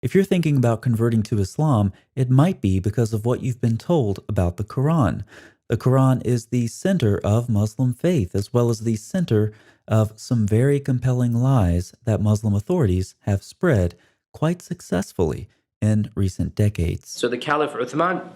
If you're thinking about converting to Islam, it might be because of what you've been told about the Quran. The Quran is the center of Muslim faith, as well as the center of some very compelling lies that Muslim authorities have spread quite successfully in recent decades. So the Caliph Uthman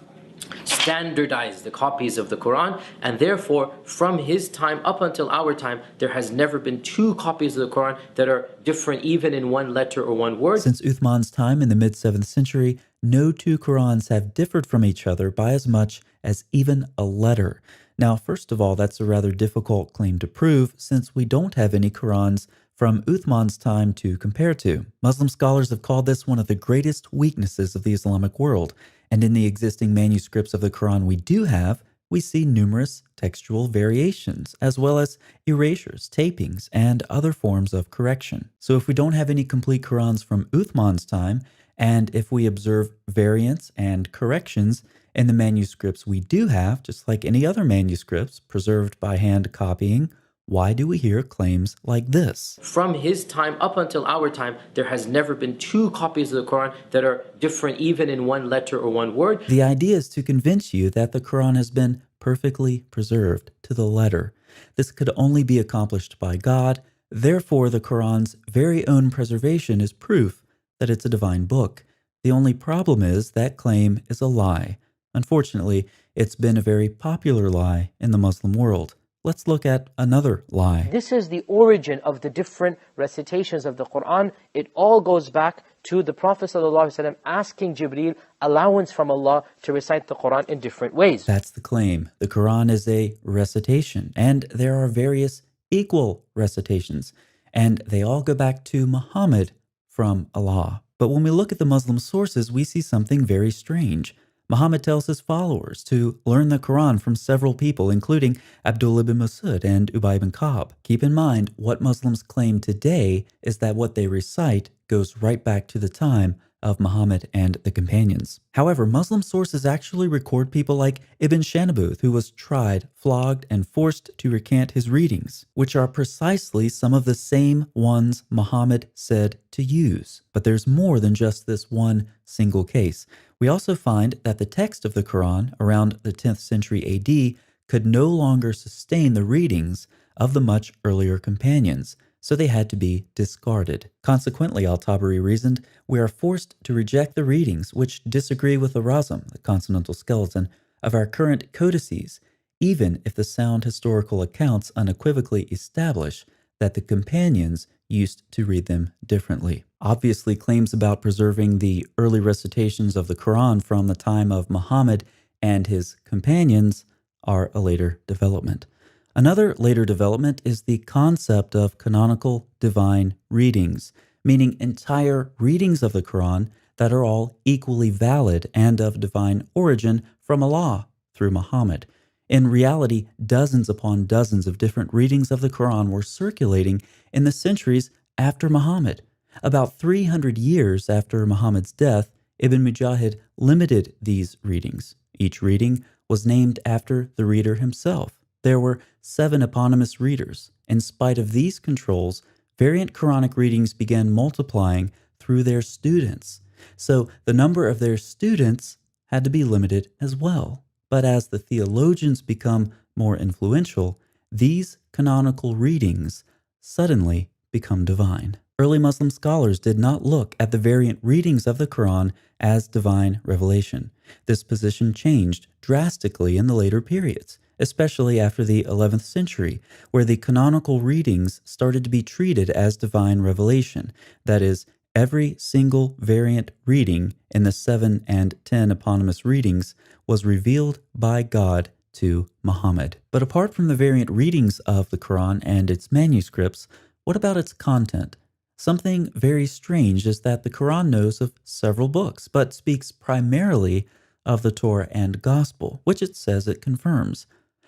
standardized the copies of the Quran, and therefore from his time up until our time there has never been two copies of the Quran that are different even in one letter or one word. Since Uthman's time in the mid-7th century, no two Qurans have differed from each other by as much as even a letter. Now, first of all, that's a rather difficult claim to prove since we don't have any Qurans from Uthman's time to compare to. Muslim scholars have called this one of the greatest weaknesses of the Islamic world, and in the existing manuscripts of the Quran we do have, we see numerous textual variations, as well as erasures, tapings, and other forms of correction. So if we don't have any complete Qurans from Uthman's time, and if we observe variants and corrections in the manuscripts we do have, just like any other manuscripts preserved by hand copying, why do we hear claims like this? From his time up until our time, there has never been two copies of the Quran that are different even in one letter or one word. The idea is to convince you that the Quran has been perfectly preserved to the letter. This could only be accomplished by God. Therefore, the Quran's very own preservation is proof that it's a divine book. The only problem is that claim is a lie. Unfortunately, it's been a very popular lie in the Muslim world. Let's look at another lie. This is the origin of the different recitations of the Quran. It all goes back to the Prophet ﷺ asking Jibreel allowance from Allah to recite the Quran in different ways. That's the claim. The Quran is a recitation, and there are various equal recitations, and they all go back to Muhammad from Allah. But when we look at the Muslim sources, we see something very strange. Muhammad tells his followers to learn the Quran from several people, including Abdullah bin Masud and Ubay ibn Ka'b. Keep in mind, what Muslims claim today is that what they recite goes right back to the time of Muhammad and the companions. However, Muslim sources actually record people like Ibn Shanabuth, who was tried, flogged, and forced to recant his readings, which are precisely some of the same ones Muhammad said to use. But there's more than just this one single case. We also find that the text of the Quran around the 10th century AD could no longer sustain the readings of the much earlier companions, so they had to be discarded. Consequently, Al-Tabari reasoned, we are forced to reject the readings which disagree with the razam, the consonantal skeleton, of our current codices, even if the sound historical accounts unequivocally establish that the companions used to read them differently. Obviously, claims about preserving the early recitations of the Quran from the time of Muhammad and his companions are a later development. Another later development is the concept of canonical divine readings, meaning entire readings of the Quran that are all equally valid and of divine origin from Allah through Muhammad. In reality, dozens upon dozens of different readings of the Quran were circulating in the centuries after Muhammad. About 300 years after Muhammad's death, Ibn Mujahid limited these readings. Each reading was named after the reader himself. There were 7 eponymous readers. In spite of these controls, variant Quranic readings began multiplying through their students. So the number of their students had to be limited as well. But as the theologians become more influential, these canonical readings suddenly become divine. Early Muslim scholars did not look at the variant readings of the Quran as divine revelation. This position changed drastically in the later periods, especially after the 11th century, where the canonical readings started to be treated as divine revelation. That is, every single variant reading in the 7 and 10 eponymous readings was revealed by God to Muhammad. But apart from the variant readings of the Quran and its manuscripts, what about its content? Something very strange is that the Quran knows of several books, but speaks primarily of the Torah and Gospel, which it says it confirms.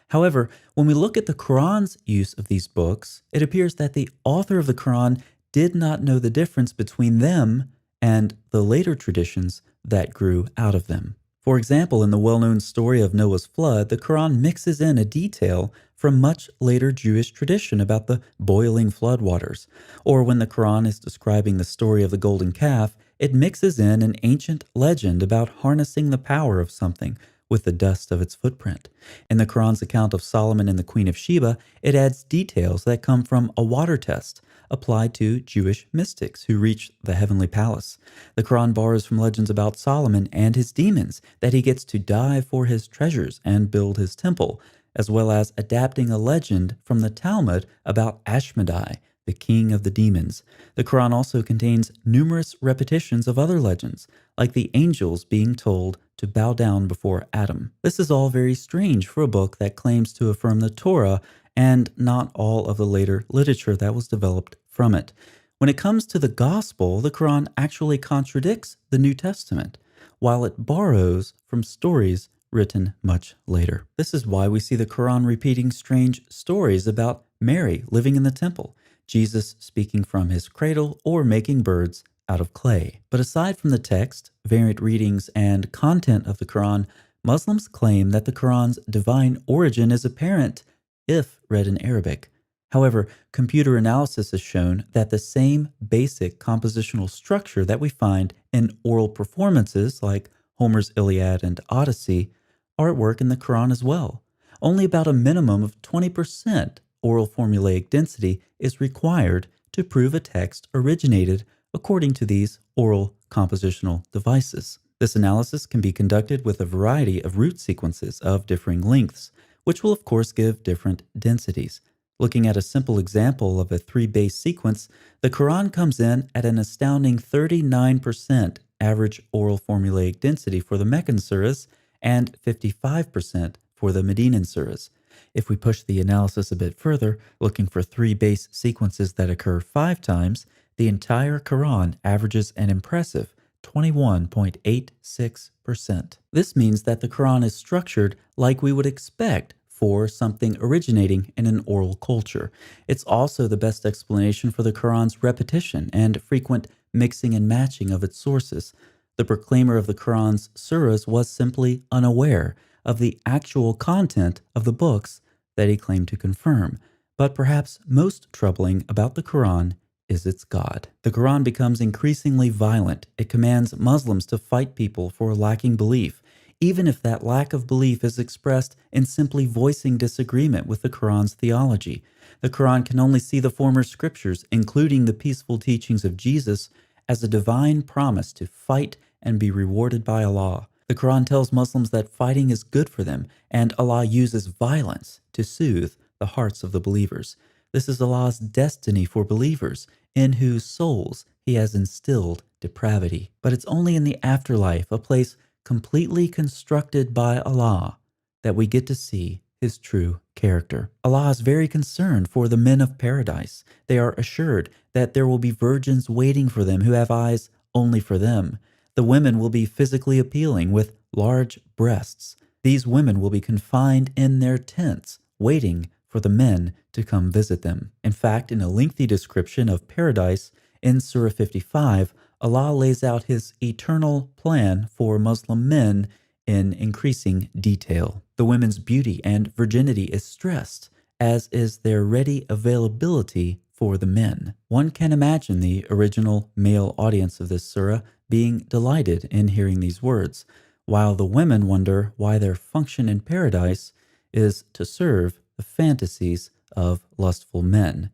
However, when we look at the Quran's use of these books, it appears that the author of the Quran did not know the difference between them and the later traditions that grew out of them. For example, in the well-known story of Noah's flood, the Quran mixes in a detail from much later Jewish tradition about the boiling floodwaters. Or when the Quran is describing the story of the golden calf, It mixes in an ancient legend about harnessing the power of something with the dust of its footprint. In the Quran's account of Solomon and the Queen of Sheba, it adds details that come from a water test applied to Jewish mystics who reached the heavenly palace. The Quran borrows from legends about Solomon and his demons, that he gets to die for his treasures and build his temple, as well as adapting a legend from the Talmud about Ashmedai, the king of the demons. The Quran also contains numerous repetitions of other legends, like the angels being told to bow down before Adam. This is all very strange for a book that claims to affirm the Torah and not all of the later literature that was developed from it. When it comes to the Gospel, the Quran actually contradicts the New Testament, while it borrows from stories written much later. This is why we see the Quran repeating strange stories about Mary living in the temple, Jesus speaking from his cradle, or making birds out of clay. But aside from the text, variant readings, and content of the Quran, Muslims claim that the Quran's divine origin is apparent if read in Arabic. However, computer analysis has shown that the same basic compositional structure that we find in oral performances like Homer's Iliad and Odyssey are at work in the Quran as well. Only about a minimum of 20% oral formulaic density is required to prove a text originated according to these oral compositional devices. This analysis can be conducted with a variety of root sequences of differing lengths, which will of course give different densities. Looking at a simple example of a 3-base sequence, the Quran comes in at an astounding 39% average oral formulaic density for the Meccan surahs and 55% for the Medinan surahs. If we push the analysis a bit further, looking for 3-base sequences that occur 5 times, the entire Quran averages an impressive 21.86%. This means that the Quran is structured like we would expect for something originating in an oral culture. It's also the best explanation for the Quran's repetition and frequent mixing and matching of its sources. The proclaimer of the Quran's surahs was simply unaware of the actual content of the books that he claimed to confirm. But perhaps most troubling about the Quran is its God. The Quran becomes increasingly violent. It commands Muslims to fight people for lacking belief, even if that lack of belief is expressed in simply voicing disagreement with the Quran's theology. The Quran can only see the former scriptures, including the peaceful teachings of Jesus, as a divine promise to fight and be rewarded by Allah. The Quran tells Muslims that fighting is good for them, and Allah uses violence to soothe the hearts of the believers. This is Allah's destiny for believers, in whose souls He has instilled depravity. But it's only in the afterlife, a place completely constructed by Allah, that we get to see His true character. Allah is very concerned for the men of paradise. They are assured that there will be virgins waiting for them who have eyes only for them. The women will be physically appealing with large breasts. These women will be confined in their tents, waiting for the men to come visit them. In fact, in a lengthy description of paradise in Surah 55, Allah lays out His eternal plan for Muslim men in increasing detail. The women's beauty and virginity is stressed, as is their ready availability for the men. One can imagine the original male audience of this surah being delighted in hearing these words, while the women wonder why their function in paradise is to serve the fantasies of lustful men.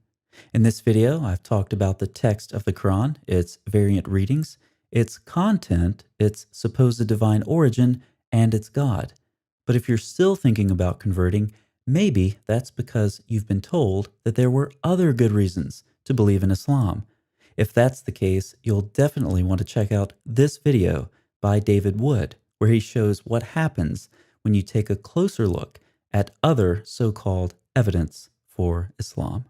In this video, I've talked about the text of the Quran, its variant readings, its content, its supposed divine origin, and its God. But if you're still thinking about converting, maybe that's because you've been told that there were other good reasons to believe in Islam. If that's the case, you'll definitely want to check out this video by David Wood, where he shows what happens when you take a closer look at other so-called evidence for Islam.